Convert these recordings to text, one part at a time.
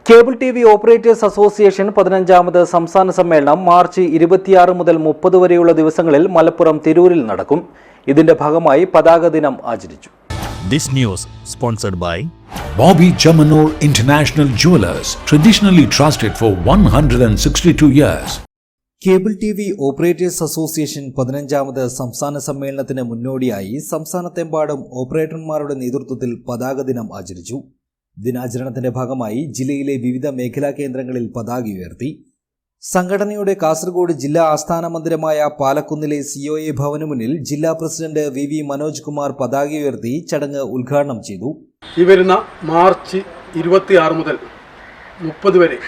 Cable T V operators association 15ാമത് സംസ്ഥാന സമ്മേളനം മാർച്ച് 26 മുതൽ 30 വരെയുള്ള ദിവസങ്ങളിൽ മലപ്പുറം തിരൂരിൽ നടക്കും. ഇതിന്റെ ഭാഗമായി പതാക ദിനം ആചരിച്ചു. This news sponsored by Bobby Chamanur International Jewelers, traditionally trusted for 162 years. Cable T V operators association 15ാമത് സംസ്ഥാന സമ്മേളനത്തിന് മുന്നോടിയായി സംസ്ഥാനത്തെമ്പാടും ഓപ്പറേറ്റർമാരുടെ നേതൃത്വത്തിൽ പതാക ദിനം ആചരിച്ചു. ദിനാചരണത്തിന്റെ ഭാഗമായി ജില്ലയിലെ വിവിധ മേഖലാ കേന്ദ്രങ്ങളിൽ പതാക ഉയർത്തി. സംഘടനയുടെ കാസർഗോഡ് ജില്ലാ ആസ്ഥാന മന്ദിരമായ പാലക്കുന്നിലെ COA ഭവനു മുന്നിൽ ജില്ലാ പ്രസിഡന്റ് VV മനോജ് കുമാർ പതാക ഉയർത്തി ചടങ്ങ് ഉദ്ഘാടനം ചെയ്തു. ഈ വരുന്ന മാർച്ച് 26 മുതൽ 30 വരെ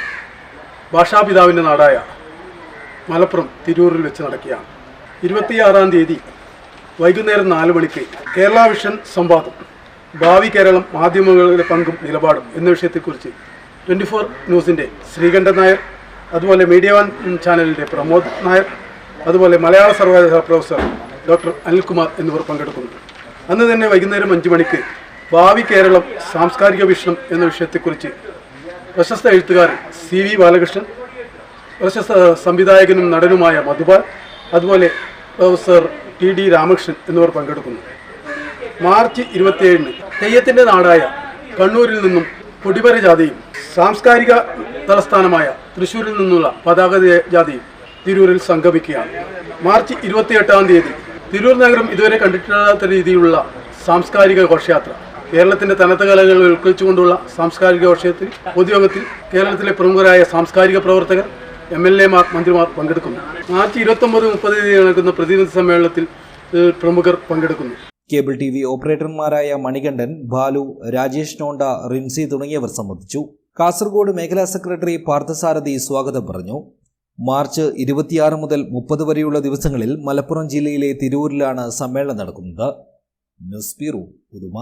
ഭാഷാപിതാവിൻ്റെ നാടായ മലപ്പുറം തിരൂരിൽ വെച്ച് നടക്കുകയാണ്. 26-ാം തീയതി വൈകുന്നേരം 4 മണിക്ക് കേരള വിഷൻ സംവാദം, ഭാവി കേരളം, മാധ്യമങ്ങളുടെ പങ്കും നിലപാടും എന്ന വിഷയത്തെക്കുറിച്ച് 24 ന്യൂസിൻ്റെ ശ്രീകണ്ഠൻ നായർ, അതുപോലെ മീഡിയ വൺ ചാനലിൻ്റെ പ്രമോദ് നായർ, അതുപോലെ മലയാള സർവകലാശാല പ്രൊഫസർ ഡോക്ടർ അനിൽകുമാർ എന്നിവർ പങ്കെടുക്കുന്നു. അന്ന് തന്നെ വൈകുന്നേരം 5 മണിക്ക് ഭാവി കേരളം സാംസ്കാരിക വീക്ഷണം എന്ന വിഷയത്തെക്കുറിച്ച് പ്രശസ്ത എഴുത്തുകാരൻ CV ബാലകൃഷ്ണൻ, പ്രശസ്ത സംവിധായകനും നടനുമായ മധുപാൽ, അതുപോലെ പ്രൊഫസർ TD രാമകൃഷ്ണൻ എന്നിവർ പങ്കെടുക്കുന്നു. മാർച്ച് 27-ന് തെയ്യത്തിൻ്റെ നാടായ കണ്ണൂരിൽ നിന്നും കൊടിമര ജാഥയും സാംസ്കാരിക തലസ്ഥാനമായ തൃശ്ശൂരിൽ നിന്നുള്ള പതാക ജാഥയും തിരൂരിൽ സംഗമിക്കുകയാണ്. മാർച്ച് 28-ാം തീയതി തിരൂർ നഗരം ഇതുവരെ കണ്ടിട്ടില്ലാത്ത രീതിയിലുള്ള സാംസ്കാരിക ഘോഷയാത്ര, കേരളത്തിൻ്റെ തനത് കലകൾ ഉൾക്കൊള്ളിച്ചുകൊണ്ടുള്ള സാംസ്കാരിക ഘോഷയാത്രയിൽ പൊതുയോഗത്തിൽ കേരളത്തിലെ പ്രമുഖരായ സാംസ്കാരിക പ്രവർത്തകർ, MLA-മാർ, മന്ത്രിമാർ പങ്കെടുക്കുന്നു. മാർച്ച് 29-30 തീയതി നടക്കുന്ന പ്രതിനിധി സമ്മേളനത്തിൽ പ്രമുഖർ പങ്കെടുക്കുന്നു. കേബിൾ ടി വി ഓപ്പറേറ്റർമാരായ മണികണ്ഠൻ, ബാലു, രാജേഷ് നോണ്ട, റിൻസി തുടങ്ങിയവർ സംബന്ധിച്ചു. കാസർഗോഡ് മേഖലാ സെക്രട്ടറി പാർത്ഥസാരഥി സ്വാഗതം പറഞ്ഞു. മാർച്ച് 26 മുതൽ 30 വരെയുള്ള ദിവസങ്ങളിൽ മലപ്പുറം ജില്ലയിലെ തിരൂരിലാണ് സമ്മേളനം നടക്കുന്നത്. News bureau, Uduma.